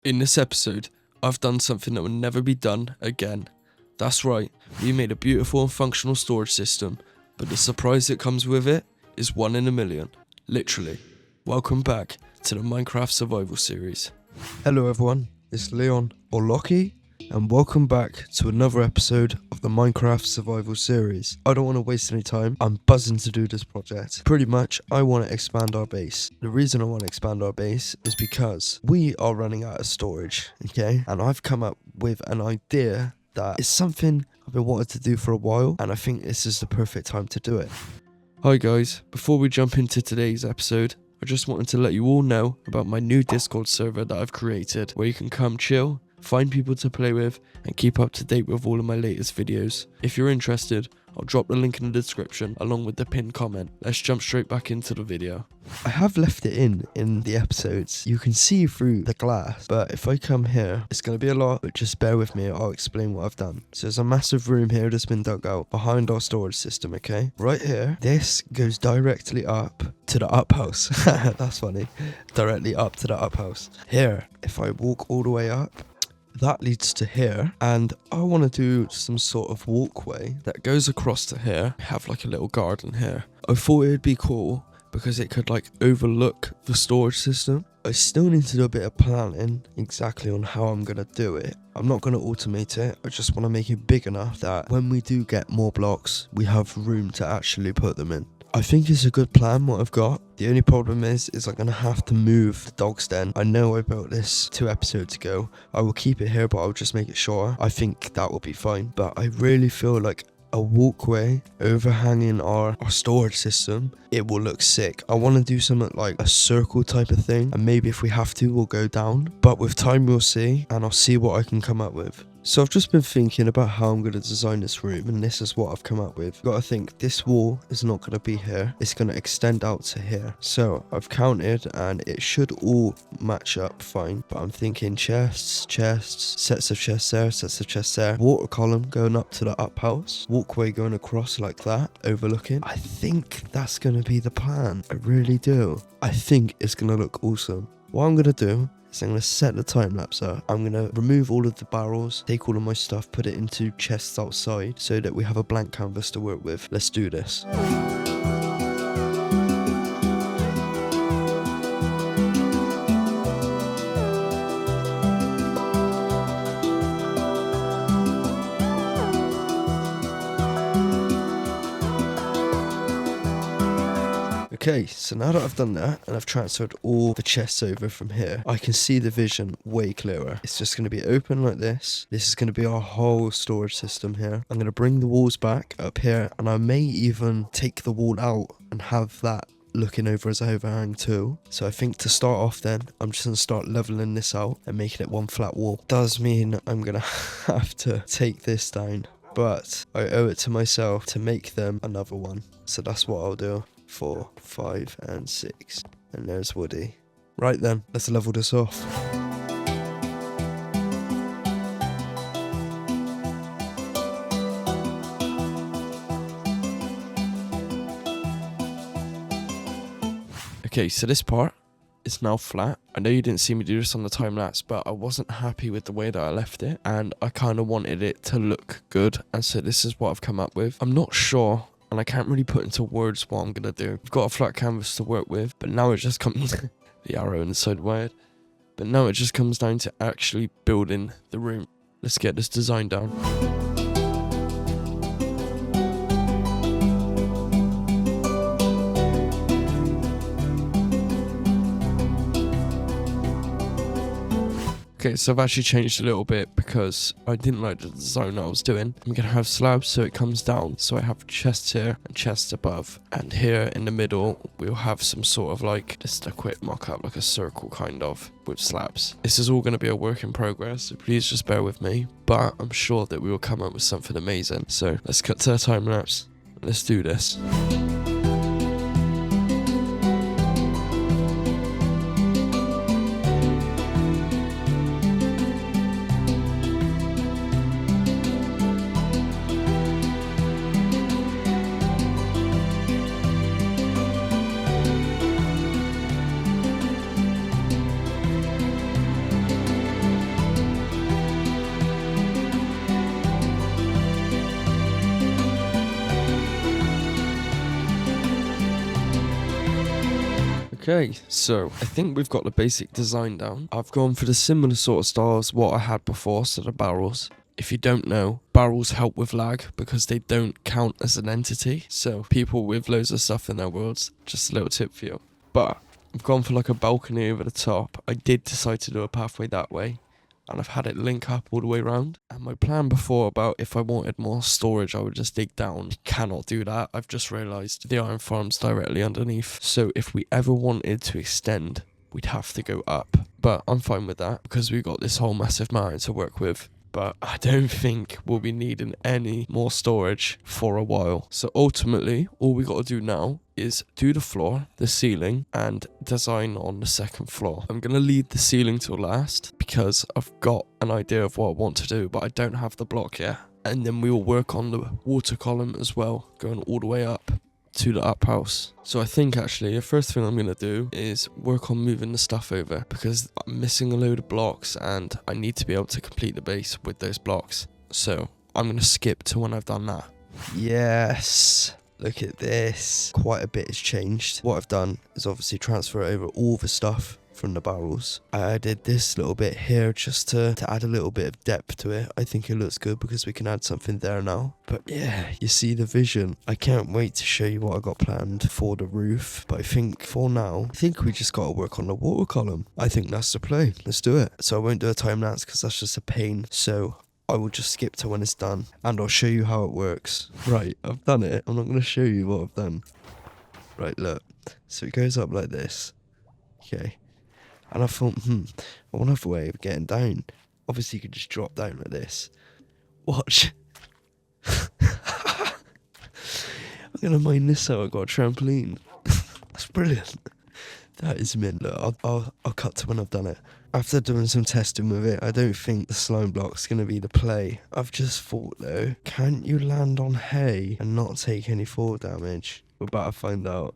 In this episode, I've done something that will never be done again. That's right, we made a beautiful and functional storage system, but the surprise that comes with it is 1 in a million. Literally. Welcome back to the Minecraft Survival Series. Hello everyone, it's Leon or Locky, and welcome back to another episode of the Minecraft Survival Series. I don't want to waste any time, I'm buzzing to do this project. Pretty much, I want to expand our base. The reason I want to expand our base is because we are running out of storage, okay? And I've come up with an idea that is something I've been wanting to do for a while, and I think this is the perfect time to do it. Hi guys, before we jump into today's episode, I just wanted to let you all know about my new Discord server that I've created, where you can come chill, find people to play with, and keep up to date with all of my latest videos. If you're interested, I'll drop the link in the description along with the pinned comment. Let's jump straight back into the video. I have left it in the episodes. You can see through the glass, but if I come here, it's going to be a lot, but just bear with me, I'll explain what I've done. So there's a massive room here that's been dug out behind our storage system, okay? Right here, this goes directly up to the up house. That's funny. Directly up to the up house. Here, if I walk all the way up, that leads to here, and I want to do some sort of walkway that goes across to here, have like a little garden here. I thought it'd be cool because it could like overlook the storage system. I still need to do a bit of planning exactly on how I'm going to do it. I'm not going to automate it, I just want to make it big enough that when we do get more blocks, we have room to actually put them in. I think it's a good plan what I've got. The only problem is I'm going to have to move the dog's den. I know I built this 2 episodes ago. I will keep it here, but I'll just make it shorter. I think that will be fine. But I really feel like a walkway overhanging our storage system, it will look sick. I want to do something like a circle type of thing, and maybe if we have to, we'll go down. But with time, we'll see, and I'll see what I can come up with. So I've just been thinking about how I'm going to design this room, and this is what I've come up with. Got to think, this wall is not going to be here. It's going to extend out to here. So I've counted, and it should all match up fine. But I'm thinking chests, sets of chests there, sets of chests there. Water column going up to the up house. Walkway going across like that, overlooking. I think that's going to be the plan. I really do. I think it's going to look awesome. What I'm going to do, so I'm going to set the time lapse up. I'm going to remove all of the barrels, take all of my stuff, put it into chests outside so that we have a blank canvas to work with. Let's do this. Okay, so now that I've done that and I've transferred all the chests over from here, I can see the vision way clearer. It's just going to be open like this. This is going to be our whole storage system here. I'm going to bring the walls back up here, and I may even take the wall out and have that looking over as an overhang too. So I think to start off then, I'm just going to start leveling this out and making it one flat wall. Does mean I'm going to have to take this down, but I owe it to myself to make them another one. So that's what I'll do. 4, 5, and 6. And there's Woody. Right then, let's level this off. Okay, so this part is now flat. I know you didn't see me do this on the time lapse, but I wasn't happy with the way that I left it, and I kind of wanted it to look good, and so this is what I've come up with. I'm not sure, and I can't really put into words what I'm going to do. We've got a flat canvas to work with, but now it just comes... the arrow inside wired. But now it just comes down to actually building the room. Let's get this design down. Okay, so I've actually changed a little bit because I didn't like the design I was doing. I'm going to have slabs so it comes down. So I have chests here and chests above. And here in the middle, we'll have some sort of like, just a quick mock-up, like a circle kind of, with slabs. This is all going to be a work in progress, so please just bear with me. But I'm sure that we will come up with something amazing. So let's cut to the time lapse. Let's do this. Okay, so I think we've got the basic design down. I've gone for the similar sort of style as what I had before, so the barrels. If you don't know, barrels help with lag because they don't count as an entity. So people with loads of stuff in their worlds, just a little tip for you. But I've gone for like a balcony over the top. I did decide to do a pathway that way, and I've had it link up all the way around. And my plan before about if I wanted more storage, I would just dig down. You cannot do that. I've just realised the iron farm's directly underneath. So if we ever wanted to extend, we'd have to go up. But I'm fine with that because we've got this whole massive mountain to work with. But I don't think we'll be needing any more storage for a while. So ultimately, all we got to do now is do the floor, the ceiling, and design on the second floor. I'm going to leave the ceiling till last because I've got an idea of what I want to do, but I don't have the block yet. And then we will work on the water column as well, going all the way up to the up house. So I think actually the first thing I'm going to do is work on moving the stuff over because I'm missing a load of blocks and I need to be able to complete the base with those blocks. So I'm going to skip to when I've done that. Yes, look at this. Quite a bit has changed. What I've done is obviously transfer over all the stuff from the barrels. I added this little bit here just to add a little bit of depth to it. I think it looks good because we can add something there now. But yeah, you see the vision. I can't wait to show you what I got planned for the roof. But I think for now, I think we just got to work on the water column. I think that's the play. Let's do it. So I won't do a time lapse because that's just a pain. So I will just skip to when it's done and I'll show you how it works. Right, I've done it. I'm not going to show you what I've done. Right, look. So it goes up like this. Okay. And I thought, I want another way of getting down. Obviously, you could just drop down like this. Watch. I'm going to mine this out. I've got a trampoline. That's brilliant. That is mint. Look, I'll cut to when I've done it. After doing some testing with it, I don't think the slime block's going to be the play. I've just thought, though, can't you land on hay and not take any fall damage? We're about to find out.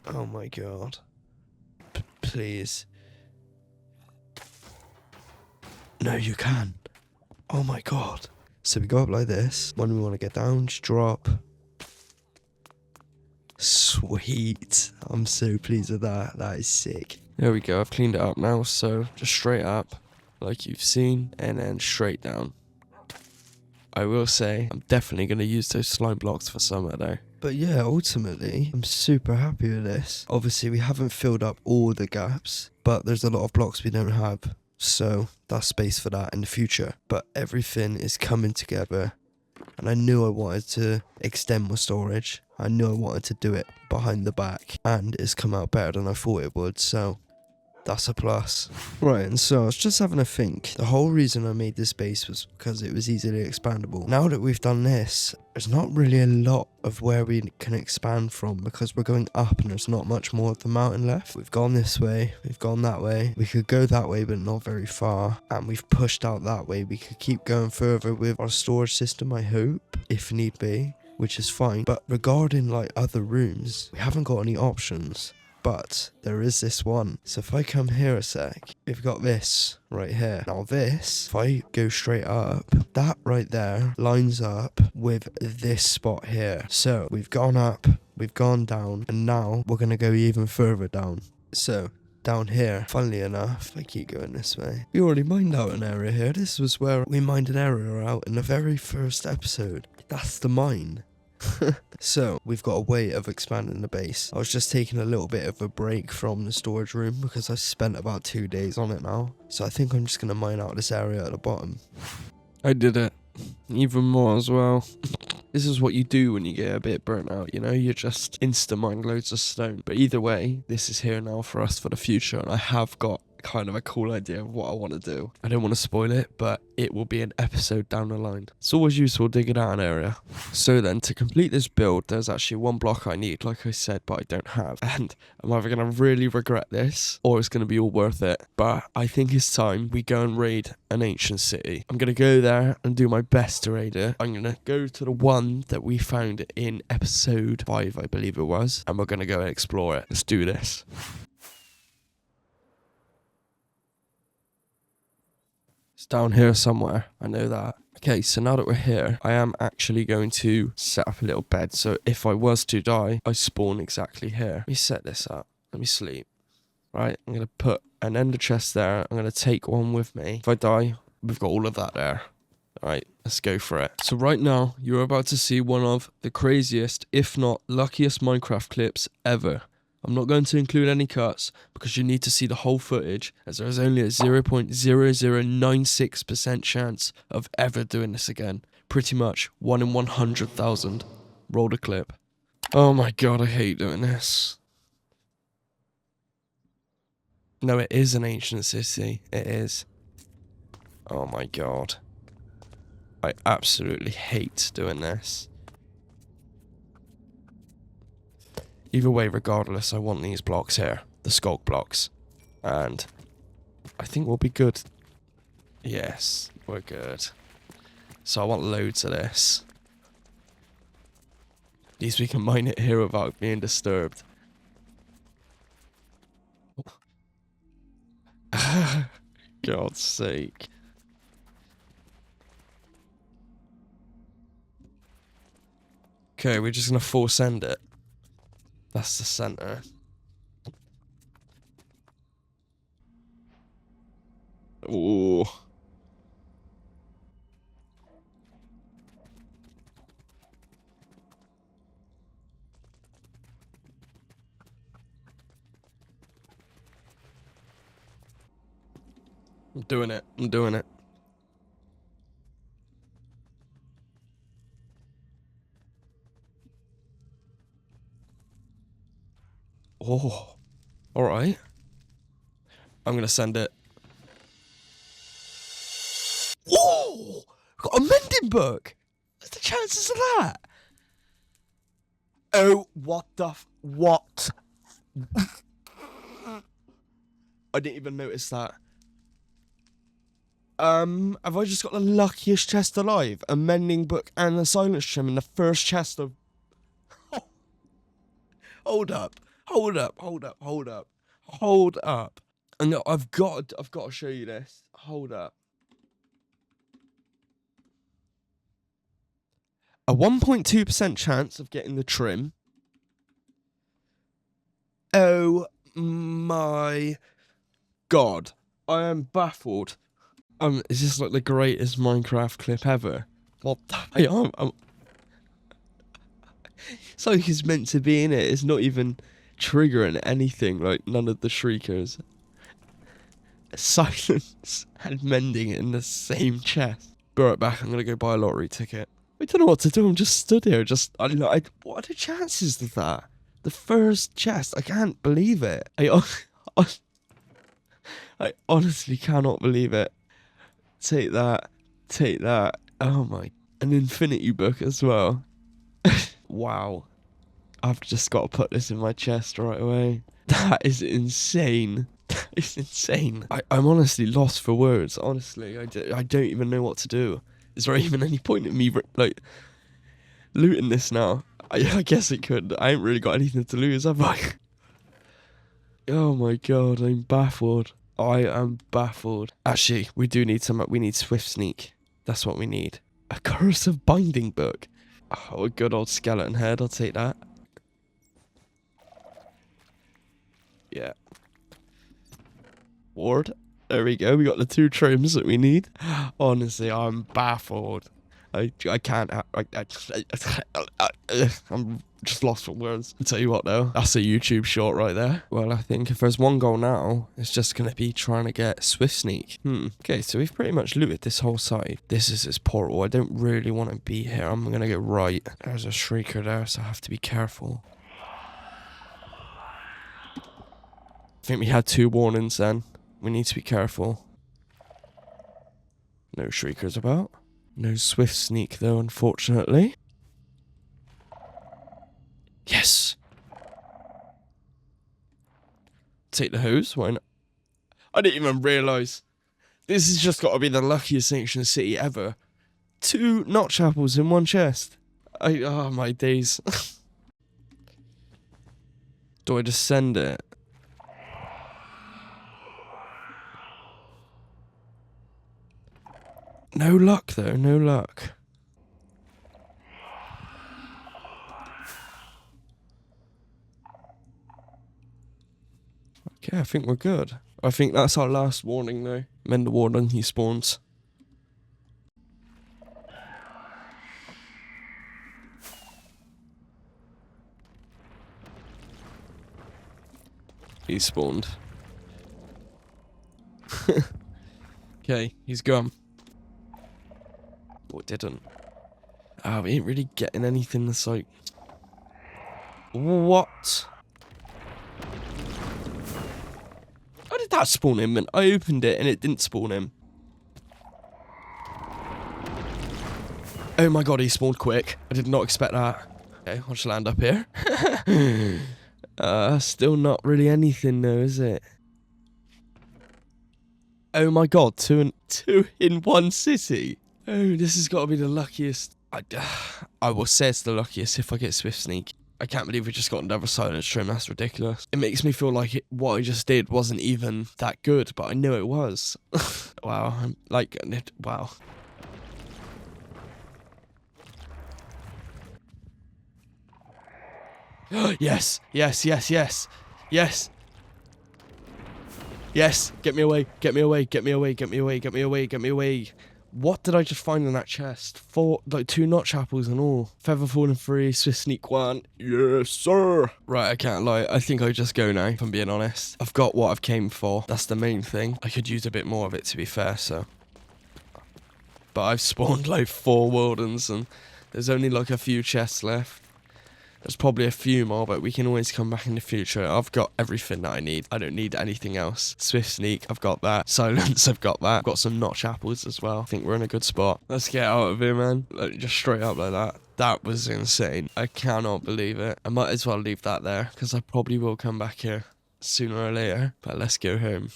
Oh my god. Please. No, you can. Oh my god. So we go up like this. When we want to get down, just drop. Sweet. I'm so pleased with that. That is sick. There we go. I've cleaned it up now. So just straight up, like you've seen, and then straight down. I will say, I'm definitely going to use those slime blocks for summer though. But yeah, ultimately, I'm super happy with this. Obviously, we haven't filled up all the gaps, but there's a lot of blocks we don't have. So that's space for that in the future. But everything is coming together. And I knew I wanted to extend my storage. I knew I wanted to do it behind the back. And it's come out better than I thought it would. So that's a plus. Right, and so I was just having a think. The whole reason I made this base was because it was easily expandable. Now that we've done this, there's not really a lot of where we can expand from because we're going up and there's not much more of the mountain left. We've gone this way, we've gone that way. We could go that way but not very far. And we've pushed out that way. We could keep going further with our storage system, I hope, if need be, which is fine. But regarding like other rooms, we haven't got any options. But there is this one. So if I come here a sec, we've got this right here. Now this, if I go straight up, that right there lines up with this spot here. So we've gone up, we've gone down, and now we're going to go even further down. So down here, funnily enough, if I keep going this way, we already mined out an area here. This was where we mined an area out in the very first episode. That's the mine. So we've got a way of expanding the base. I was just taking a little bit of a break from the storage room because I spent about 2 days on it now. So I think I'm just going to mine out this area at the bottom. I did it. Even more as well. This is what you do when you get a bit burnt out, you know? You just insta-mine loads of stone. But either way, this is here now for us for the future. And I have got kind of a cool idea of what I want to do. I don't want to spoil it, but it will be an episode down the line. It's always useful digging out an area. So then, to complete this build, there's actually one block I need, like I said, but I don't have. And I'm either going to really regret this, or it's going to be all worth it. But I think it's time we go and raid an ancient city. I'm going to go there and do my best to raid it. I'm going to go to the one that we found in episode 5, I believe it was. And we're going to go and explore it. Let's do this. It's down here somewhere. I know that. Okay, so now that we're here, I am actually going to set up a little bed. So if I was to die, I spawn exactly here. Let me set this up. Let me sleep. Right, I'm going to put an ender chest there. I'm going to take one with me. If I die, we've got all of that there. Alright, let's go for it. So right now, you're about to see one of the craziest, if not luckiest Minecraft clips ever. I'm not going to include any cuts because you need to see the whole footage, as there is only a 0.0096% chance of ever doing this again. Pretty much 1 in 100,000. Roll the clip. Oh my god, I hate doing this. No, it is an ancient city. It is. Oh my god. I absolutely hate doing this. Either way, regardless, I want these blocks here. The skulk blocks. And I think we'll be good. Yes, we're good. So I want loads of this. At least we can mine it here without being disturbed. God's sake. Okay, we're just gonna force end it. That's the center. Ooh. I'm doing it. I'm doing it. Oh. Alright. I'm gonna send it. Whoa! Got a mending book! What's the chances of that? Oh, what the what? I didn't even notice that. Have I just got the luckiest chest alive? A mending book and a silence gem in the first chest of... Hold up. Hold up. Hold up. Hold up. Hold up. And I've got to show you this. Hold up. A 1.2% chance of getting the trim. Oh my god. I am baffled. It's just like the greatest Minecraft clip ever. What the it's like it's meant to be in it. It's not even triggering anything, like none of the shriekers. Silence and mending it in the same chest. Be right back, I'm gonna go buy a lottery ticket. I don't know what to do, I'm just stood here, what are the chances of that? The first chest, I can't believe it. I honestly cannot believe it. Take that. Oh my, an infinity book as well. Wow. I've just got to put this in my chest right away. That is insane. That is insane. I'm honestly lost for words, honestly. I don't even know what to do. Is there even any point in me, like, looting this now? I guess it could. I ain't really got anything to lose, have I? Oh my god, I'm baffled. I am baffled. Actually, we do need we need Swift Sneak. That's what we need. A cursive binding book. Oh, a good old skeleton head, I'll take that. Yeah. Ward. There we go, we got the 2 trims that we need. Honestly, I'm baffled. I can't. I'm just lost for words. I'll tell you what though, that's a YouTube short right there. Well, I think if there's one goal now, it's just going to be trying to get Swift Sneak. Okay, so we've pretty much looted this whole side. This is his portal. I don't really want to be here. I'm going to get right. There's a shrieker there, so I have to be careful. I think we had 2 warnings then. We need to be careful. No shriekers about. No Swift Sneak though, unfortunately. Yes! Take the hose, why not? I didn't even realise. This has just got to be the luckiest ancient city ever. 2 notch apples in 1 chest. Oh my days. Do I just send it? No luck though, no luck. Okay, I think we're good. I think that's our last warning though. Mend the warning, he spawns. He spawned. Okay, he's gone. Or didn't. Oh, we ain't really getting anything that's like... What? How did that spawn him? And I opened it and it didn't spawn him. Oh my god, he spawned quick. I did not expect that. Okay, I'll just land up here. Still not really anything though, is it? Oh my god, two in one city. Oh, this has got to be the luckiest. I will say it's the luckiest if I get Swift Sneak. I can't believe we just got another silence trim. That's ridiculous. It makes me feel like what I just did wasn't even that good, but I knew it was. Wow, wow. Yes, yes, yes, yes, yes. Yes, get me away, get me away, get me away, get me away, get me away, get me away. What did I just find in that chest? 2 notch apples and all. Feather falling 3, Swift Sneak 1. Yes, sir. Right, I can't lie. I think I just go now, if I'm being honest. I've got what I've came for. That's the main thing. I could use a bit more of it, to be fair, so. But I've spawned like 4 Wildens and there's only like a few chests left. There's probably a few more, but we can always come back in the future. I've got everything that I need. I don't need anything else. Swift Sneak, I've got that. Silence, I've got that. I've got some notch apples as well. I think we're in a good spot. Let's get out of here, man. Like, just straight up like that. That was insane. I cannot believe it. I might as well leave that there, because I probably will come back here sooner or later. But let's go home.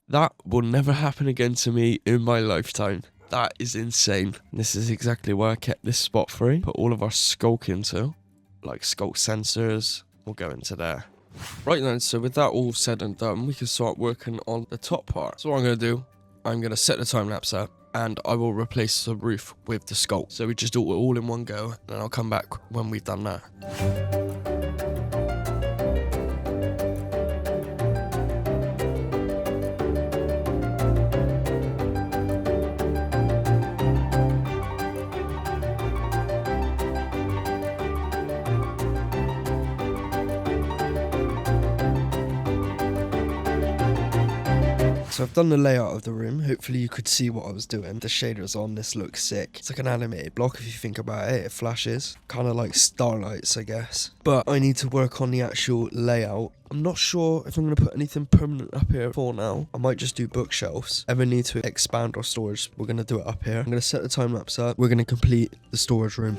That will never happen again to me in my lifetime. That is insane. This is exactly why I kept this spot free. Put all of our skulk into. Like skulk sensors. We'll go into there. Right then, so with that all said and done, we can start working on the top part. So what I'm going to do, I'm going to set the time lapse up. And I will replace the roof with the skulk. So we just do it all in one go. And I'll come back when we've done that. So I've done the layout of the room. Hopefully you could see what I was doing. The shaders on this looks sick. It's like an animated block if you think about it. It flashes. Kind of like starlights, I guess. But I need to work on the actual layout. I'm not sure if I'm going to put anything permanent up here for now. I might just do bookshelves. Ever need to expand our storage, we're going to do it up here. I'm going to set the time lapse up. We're going to complete the storage room.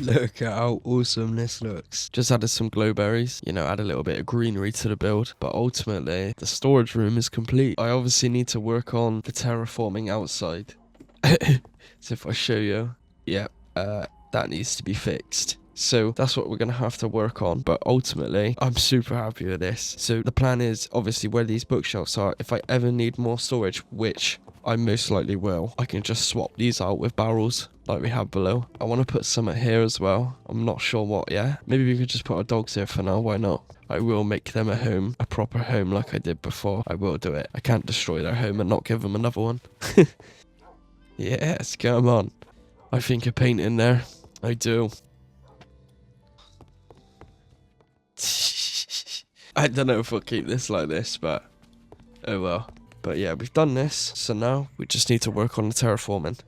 Look at how awesome this looks. Just added some glowberries, you know, add a little bit of greenery to the build. But ultimately, the storage room is complete. I obviously need to work on the terraforming outside. So if I show you, yeah, that needs to be fixed. So that's what we're going to have to work on. But ultimately, I'm super happy with this. So the plan is obviously where these bookshelves are. If I ever need more storage, which I most likely will, I can just swap these out with barrels like we have below. I want to put some here as well. I'm not sure what yet. Maybe we could just put our dogs here for now. Why not? I will make them a home, a proper home like I did before. I will do it. I can't destroy their home and not give them another one. Yes, come on. I think a paint in there. I do. I don't know if we'll keep this like this, but oh well. But yeah, we've done this, so now we just need to work on the terraforming.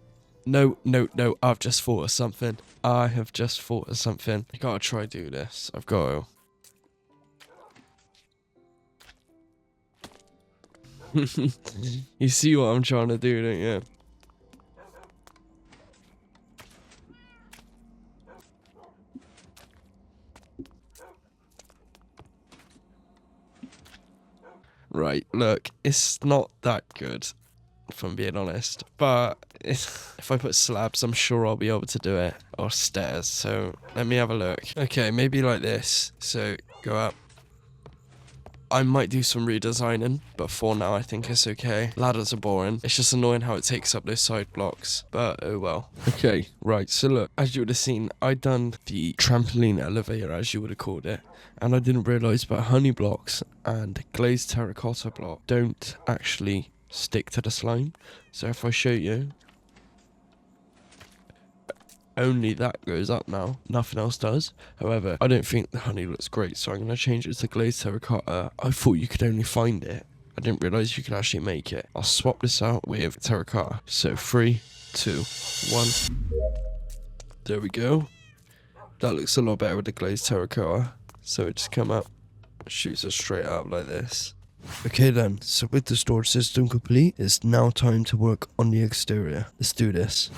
No, I've just thought of something. I have just thought of something. I gotta try do this. I've got to. You see what I'm trying to do, don't you? Right, look, it's not that good, if I'm being honest, but if I put slabs, I'm sure I'll be able to do it, or stairs, so let me have a look. Okay, maybe like this, so go up. I might do some redesigning, but for now I think it's okay. Ladders are boring. It's just annoying how it takes up those side blocks, but oh well. Okay, right, so look, as you would have seen, I done the trampoline elevator, as you would have called it, and I didn't realise about honey blocks and glazed terracotta block don't actually stick to the slime. So if I show you, only that goes up now, nothing else does. However, I don't think the honey looks great, so I'm going to change it to glazed terracotta. I thought you could only find it. I didn't realise you could actually make it. I'll swap this out with terracotta. So 3, 2, 1. There we go. That looks a lot better with the glazed terracotta. So it just come up, shoots us straight up like this. Okay then, so with the storage system complete, it's now time to work on the exterior. Let's do this.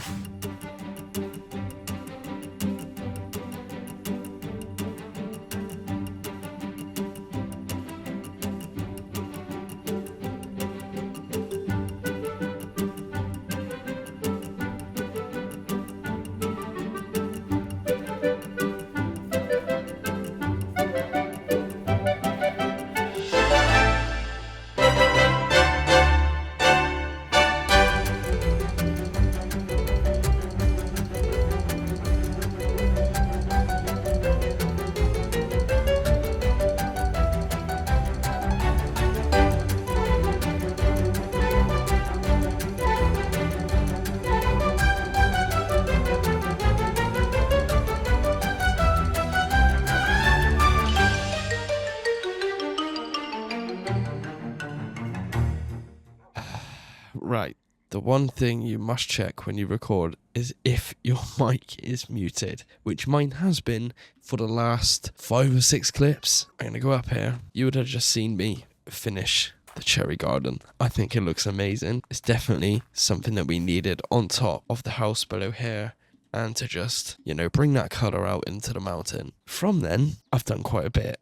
Right, the one thing you must check when you record is if your mic is muted, which mine has been for the last 5 or 6 clips. I'm going to go up here. You would have just seen me finish the cherry garden. I think it looks amazing. It's definitely something that we needed on top of the house below here, and to just, you know, bring that colour out into the mountain. From then, I've done quite a bit.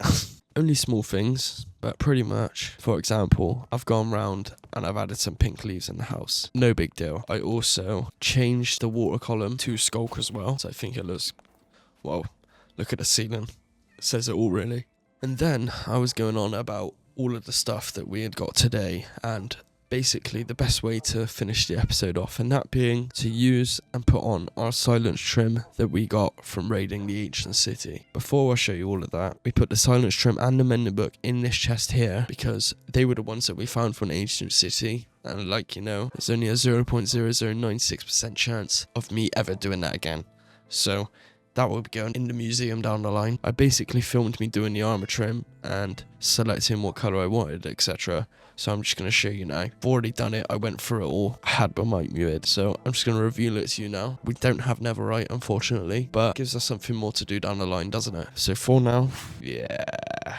Only small things, but pretty much. For example, I've gone round and I've added some pink leaves in the house. No big deal. I also changed the water column to Skulk as well, so I think it looks, well, look at the ceiling. It says it all really. And then I was going on about all of the stuff that we had got today, and basically the best way to finish the episode off, and that being to use and put on our silence trim that we got from raiding the ancient city. Before I show you all of that, we put the silence trim and the mending book in this chest here because they were the ones that we found from the ancient city, and like you know, there's only a 0.0096% chance of me ever doing that again. So that will be going in the museum down the line. I basically filmed me doing the armor trim and selecting what colour I wanted, etc. So I'm just going to show you now. I've already done it. I went through it all. I had my mic muted, so I'm just going to reveal it to you now. We don't have netherite, unfortunately, but it gives us something more to do down the line, doesn't it? So for now, yeah,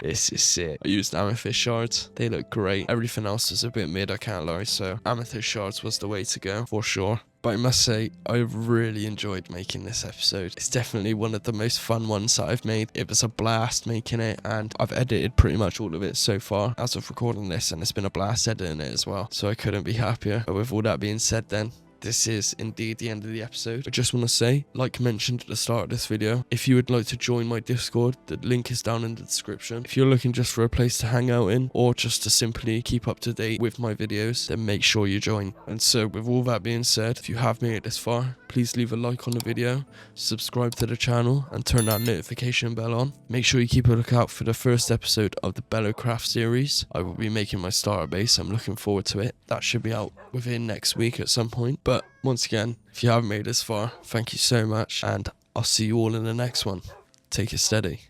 this is sick. I used amethyst shards. They look great. Everything else is a bit mid, I can't lie, so amethyst shards was the way to go, for sure. But I must say, I really enjoyed making this episode. It's definitely one of the most fun ones that I've made. It was a blast making it, and I've edited pretty much all of it so far as of recording this, and it's been a blast editing it as well. So I couldn't be happier. But with all that being said then, this is indeed the end of the episode. I just want to say, like mentioned at the start of this video, if you would like to join my Discord, the link is down in the description. If you're looking just for a place to hang out in, or just to simply keep up to date with my videos, then make sure you join. And so with all that being said, if you have made it this far, please leave a like on the video, subscribe to the channel, and turn that notification bell on. Make sure you keep a lookout for the first episode of the Bellowcraft series. I will be making my starter base. I'm looking forward to it. That should be out within next week at some point. But once again, if you haven't made it this far, thank you so much, and I'll see you all in the next one. Take it steady.